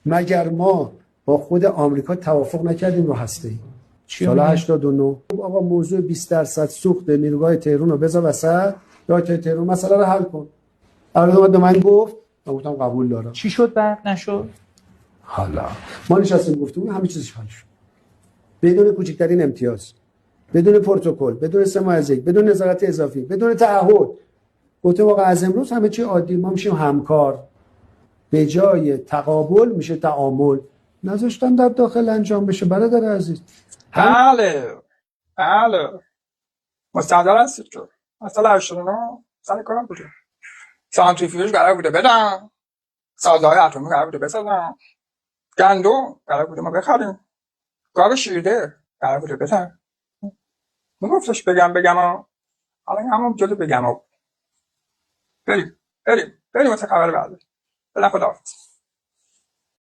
مگر ما با خود آمریکا توافق نکردیم رو هسته‌ای سال 89 آقا موضوع 20% سوخت نیروگاه تهران رو بذار وسط، دایره تهران مسئله رو حل کن. اومد به من گفت، من گفتم قبول دارم. چی شد بعد نشد؟ حالا ما نشستیم گفتیم همه چیزش حل شد بدون کوچکترین امتیاز، بدون پروتکل، بدون 3 ماه از یک، بدون نظارت اضافی، بدون تعهد. گفتم واقعا از امروز همه چی عادی، ما میشیم همکار، به جای تقابل میشه تعامل. نذاشتن در داخل انجام بشه برادر عزیز. بله مستعدل هستید تو مثلا 89 سر کار بوده، سانتریفیوژ قرار بوده بدم، سازهای اتمی قرار بوده بسازم، گندم قرار بوده ما بخریم، گاو شیرده قرار بوده بدم. میگفتش بگم حالا همون جلو بگم بریم واسه خبر بعدی. خداحافظ.